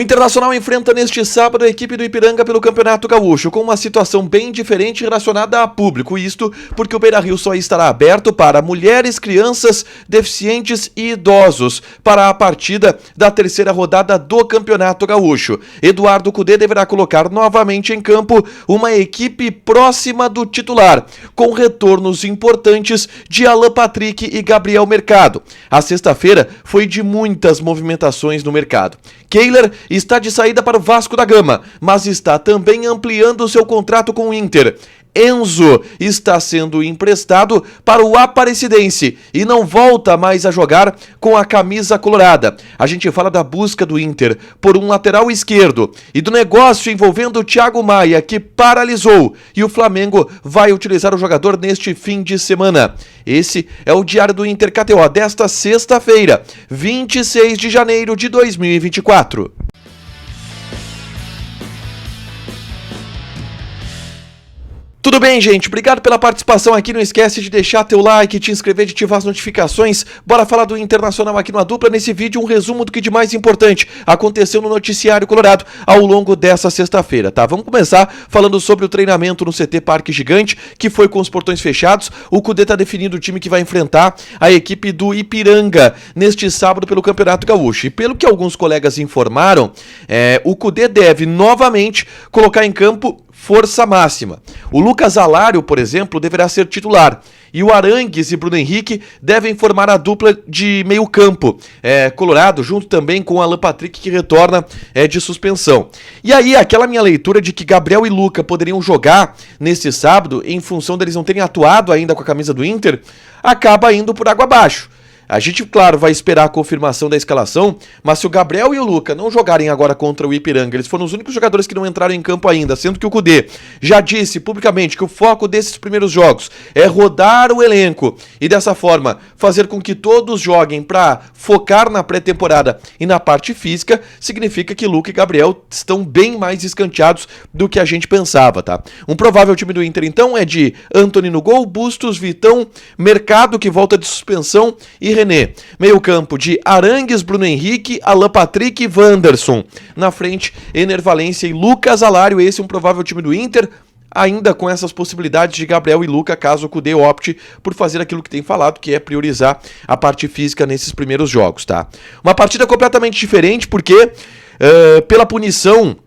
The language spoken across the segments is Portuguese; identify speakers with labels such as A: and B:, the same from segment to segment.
A: O Internacional enfrenta neste sábado a equipe do Ipiranga pelo Campeonato Gaúcho, com uma situação bem diferente relacionada a público. Isto porque o Beira-Rio só estará aberto para mulheres, crianças, deficientes e idosos para a partida da terceira rodada do Campeonato Gaúcho. Eduardo Cudê deverá colocar novamente em campo uma equipe próxima do titular, com retornos importantes de Alan Patrick e Gabriel Mercado. A sexta-feira foi de muitas movimentações no mercado. Kehler está de saída para o Vasco da Gama, mas está também ampliando seu contrato com o Inter. Enzo está sendo emprestado para o Aparecidense e não volta mais a jogar com a camisa colorada. A gente fala da busca do Inter por um lateral esquerdo e do negócio envolvendo o Thiago Maia, que paralisou, e o Flamengo vai utilizar o jogador neste fim de semana. Esse é o Diário do Inter KTO desta sexta-feira, 26 de janeiro de 2024. Tudo bem, gente? Obrigado pela participação aqui. Não esquece de deixar teu like, te inscrever, de ativar as notificações. Bora falar do Internacional aqui no Dupla. Nesse vídeo, um resumo do que de mais importante aconteceu no noticiário colorado ao longo dessa sexta-feira, tá? Vamos começar falando sobre o treinamento no CT Parque Gigante, que foi com os portões fechados. O Cudê tá definindo o time que vai enfrentar a equipe do Ipiranga neste sábado pelo Campeonato Gaúcho. E pelo que alguns colegas informaram, o Cudê deve novamente colocar em campo força máxima. O Lucas Alário, por exemplo, deverá ser titular. E o Arangues e Bruno Henrique devem formar a dupla de meio campo colorado, junto também com o Alan Patrick, que retorna de suspensão. E aí, aquela minha leitura de que Gabriel e Luca poderiam jogar nesse sábado, em função deles não terem atuado ainda com a camisa do Inter, acaba indo por água abaixo. A gente, claro, vai esperar a confirmação da escalação, mas se o Gabriel e o Luca não jogarem agora contra o Ipiranga, eles foram os únicos jogadores que não entraram em campo ainda, sendo que o Cudê já disse publicamente que o foco desses primeiros jogos é rodar o elenco e dessa forma fazer com que todos joguem para focar na pré-temporada e na parte física, significa que Luca e Gabriel estão bem mais escanteados do que a gente pensava, tá? Um provável time do Inter, então, é de Antony no gol, Bustos, Vitão, Mercado, que volta de suspensão, e René. Meio campo de Arangues, Bruno Henrique, Alan Patrick e Wanderson. Na frente, Ener Valencia e Lucas Alário. Esse é um provável time do Inter, ainda com essas possibilidades de Gabriel e Luca, caso o Cudê opte por fazer aquilo que tem falado, que é priorizar a parte física nesses primeiros jogos, tá? Uma partida completamente diferente, porque pela punição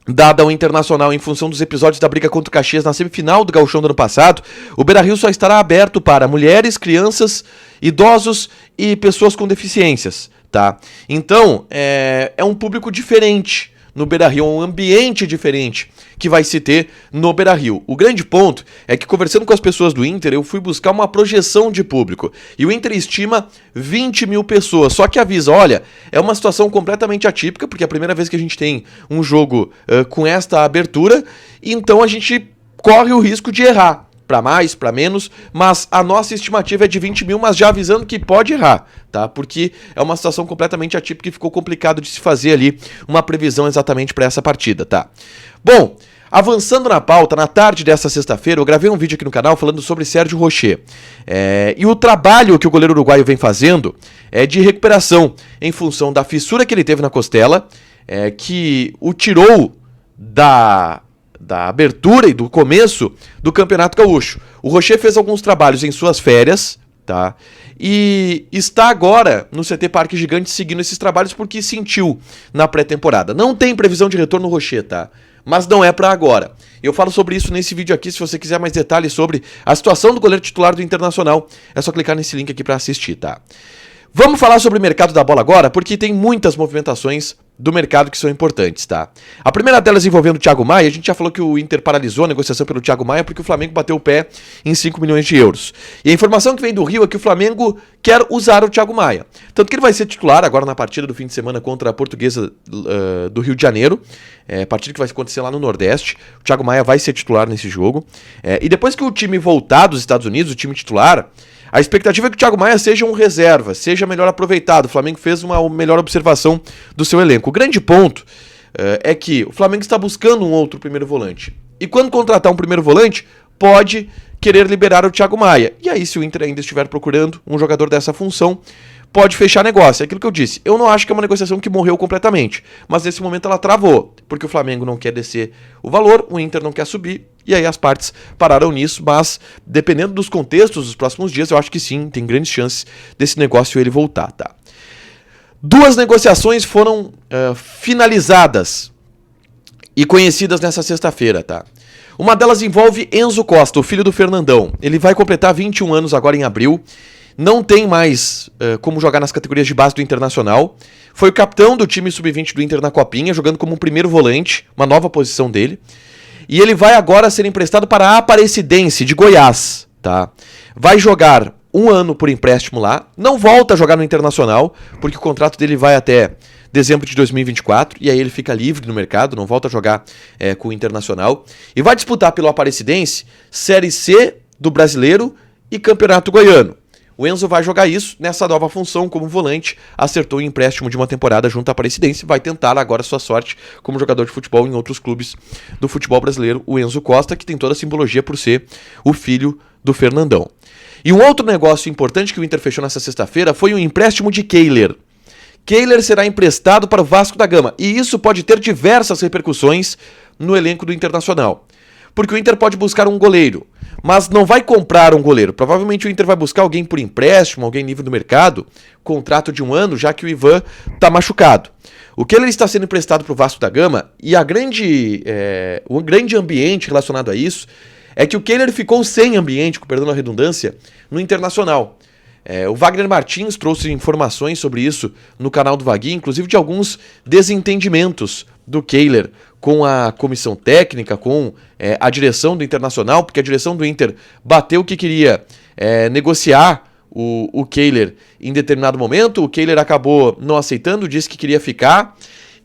A: dada ao Internacional em função dos episódios da briga contra o Caxias na semifinal do Gauchão do ano passado, o Beira-Rio só estará aberto para mulheres, crianças, idosos e pessoas com deficiências, tá? Então, é um público diferente no Beira-Rio, um ambiente diferente que vai se ter no Beira-Rio. O grande ponto é que, conversando com as pessoas do Inter, eu fui buscar uma projeção de público. E o Inter estima 20 mil pessoas. Só que avisa, olha, é uma situação completamente atípica, porque é a primeira vez que a gente tem um jogo com esta abertura, então a gente corre o risco de errar. Para mais, para menos, mas a nossa estimativa é de 20 mil, mas já avisando que pode errar, tá? Porque é uma situação completamente atípica e ficou complicado de se fazer ali uma previsão exatamente para essa partida, tá? Bom, avançando na pauta, na tarde dessa sexta-feira, eu gravei um vídeo aqui no canal falando sobre Sérgio Rocher. E o trabalho que o goleiro uruguaio vem fazendo é de recuperação em função da fissura que ele teve na costela, que o tirou da abertura e do começo do Campeonato Gaúcho. O Rocher fez alguns trabalhos em suas férias, tá? E está agora no CT Parque Gigante seguindo esses trabalhos porque sentiu na pré-temporada. Não tem previsão de retorno no Rocher, tá? Mas não é para agora. Eu falo sobre isso nesse vídeo aqui. Se você quiser mais detalhes sobre a situação do goleiro titular do Internacional, é só clicar nesse link aqui para assistir, tá? Vamos falar sobre o mercado da bola agora, porque tem muitas movimentações do mercado que são importantes, tá? A primeira delas envolvendo o Thiago Maia. A gente já falou que o Inter paralisou a negociação pelo Thiago Maia porque o Flamengo bateu o pé em 5 milhões de euros. E a informação que vem do Rio é que o Flamengo quer usar o Thiago Maia. Tanto que ele vai ser titular agora na partida do fim de semana contra a Portuguesa do Rio de Janeiro. Partida que vai acontecer lá no Nordeste. O Thiago Maia vai ser titular nesse jogo. E depois que o time voltar dos Estados Unidos, o time titular, a expectativa é que o Thiago Maia seja um reserva, seja melhor aproveitado. O Flamengo fez uma melhor observação do seu elenco. O grande ponto é que o Flamengo está buscando um outro primeiro volante. E quando contratar um primeiro volante, pode querer liberar o Thiago Maia. E aí, se o Inter ainda estiver procurando um jogador dessa função, pode fechar negócio. É aquilo que eu disse. Eu não acho que é uma negociação que morreu completamente. Mas nesse momento ela travou. Porque o Flamengo não quer descer o valor, o Inter não quer subir. E aí as partes pararam nisso. Mas dependendo dos contextos dos próximos dias, eu acho que sim, tem grandes chances desse negócio ele voltar, tá? 2 negociações foram finalizadas e conhecidas nessa sexta-feira, tá? Uma delas envolve Enzo Costa, o filho do Fernandão. Ele vai completar 21 anos agora em abril. Não tem mais como jogar nas categorias de base do Internacional. Foi o capitão do time sub-20 do Inter na Copinha, jogando como primeiro volante, uma nova posição dele. E ele vai agora ser emprestado para a Aparecidense, de Goiás, tá? Vai jogar 1 ano por empréstimo lá, não volta a jogar no Internacional, porque o contrato dele vai até dezembro de 2024, e aí ele fica livre no mercado, não volta a jogar com o Internacional. E vai disputar pelo Aparecidense Série C do Brasileiro e Campeonato Goiano. O Enzo vai jogar isso nessa nova função como volante, acertou o empréstimo de uma temporada junto à Aparecidense, vai tentar agora sua sorte como jogador de futebol em outros clubes do futebol brasileiro, o Enzo Costa, que tem toda a simbologia por ser o filho do Fernandão. E um outro negócio importante que o Inter fechou nessa sexta-feira foi o empréstimo de Kehler. Kehler será emprestado para o Vasco da Gama, e isso pode ter diversas repercussões no elenco do Internacional. Porque o Inter pode buscar um goleiro, mas não vai comprar um goleiro. Provavelmente o Inter vai buscar alguém por empréstimo, alguém livre do mercado, contrato de 1 ano, já que o Ivan está machucado. O Kehler está sendo emprestado para o Vasco da Gama, e o grande ambiente relacionado a isso é que o Kehler ficou sem ambiente, com perdão a redundância, no Internacional. O Wagner Martins trouxe informações sobre isso no canal do Vaguinho, inclusive de alguns desentendimentos do Kehler com a comissão técnica, com a direção do Internacional, porque a direção do Inter bateu que queria negociar o Kehler em determinado momento, o Kehler acabou não aceitando, disse que queria ficar,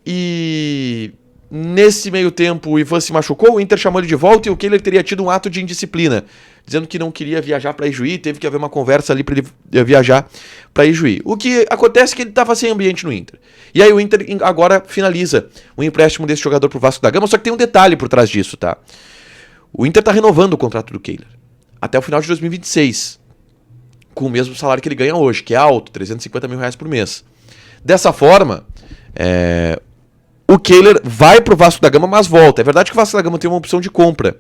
A: e nesse meio tempo o Ivan se machucou, o Inter chamou ele de volta e o Kehler teria tido um ato de indisciplina, dizendo que não queria viajar para Ijuí, teve que haver uma conversa ali para ele viajar para Ijuí. O que acontece é que ele estava sem ambiente no Inter. E aí o Inter agora finaliza o empréstimo desse jogador pro Vasco da Gama, só que tem um detalhe por trás disso, tá? O Inter tá renovando o contrato do Kehler até o final de 2026, com o mesmo salário que ele ganha hoje, que é alto, R$350 mil por mês. Dessa forma, o Kehler vai pro Vasco da Gama, mas volta. É verdade que o Vasco da Gama tem uma opção de compra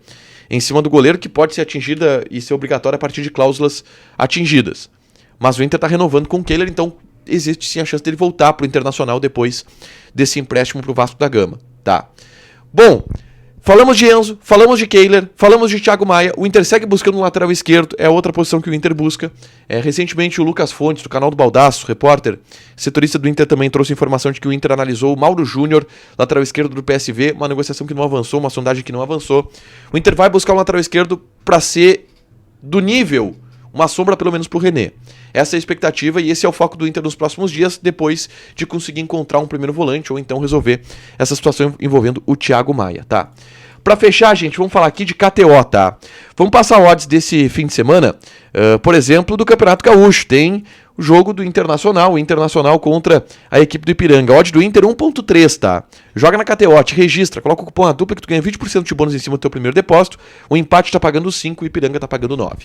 A: em cima do goleiro que pode ser atingida e ser obrigatória a partir de cláusulas atingidas. Mas o Inter está renovando com o Kehler, então existe sim a chance dele voltar para o Internacional depois desse empréstimo para o Vasco da Gama. Tá. Bom, falamos de Enzo, falamos de Kehler, falamos de Thiago Maia. O Inter segue buscando um lateral esquerdo, é outra posição que o Inter busca. Recentemente o Lucas Fontes, do canal do Baldaço, repórter, setorista do Inter, também trouxe informação de que o Inter analisou o Mauro Júnior, lateral esquerdo do PSV, uma negociação que não avançou, uma sondagem que não avançou. O Inter vai buscar um lateral esquerdo para ser do nível, uma sombra pelo menos para o René. Essa é a expectativa e esse é o foco do Inter nos próximos dias, depois de conseguir encontrar um primeiro volante ou então resolver essa situação envolvendo o Thiago Maia, tá? Pra fechar, gente, vamos falar aqui de KTO, tá? Vamos passar odds desse fim de semana, por exemplo, do Campeonato Gaúcho. Tem o jogo do Internacional, o Internacional contra a equipe do Ipiranga. Odd do Inter 1.3, tá? Joga na KTO, te registra, coloca o cupom A Dupla que tu ganha 20% de bônus em cima do teu primeiro depósito. O empate tá pagando 5 e o Ipiranga tá pagando 9.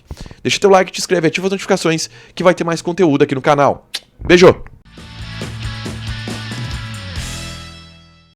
A: Deixa teu like, te inscreve, ativa as notificações que vai ter mais conteúdo aqui no canal. Beijo!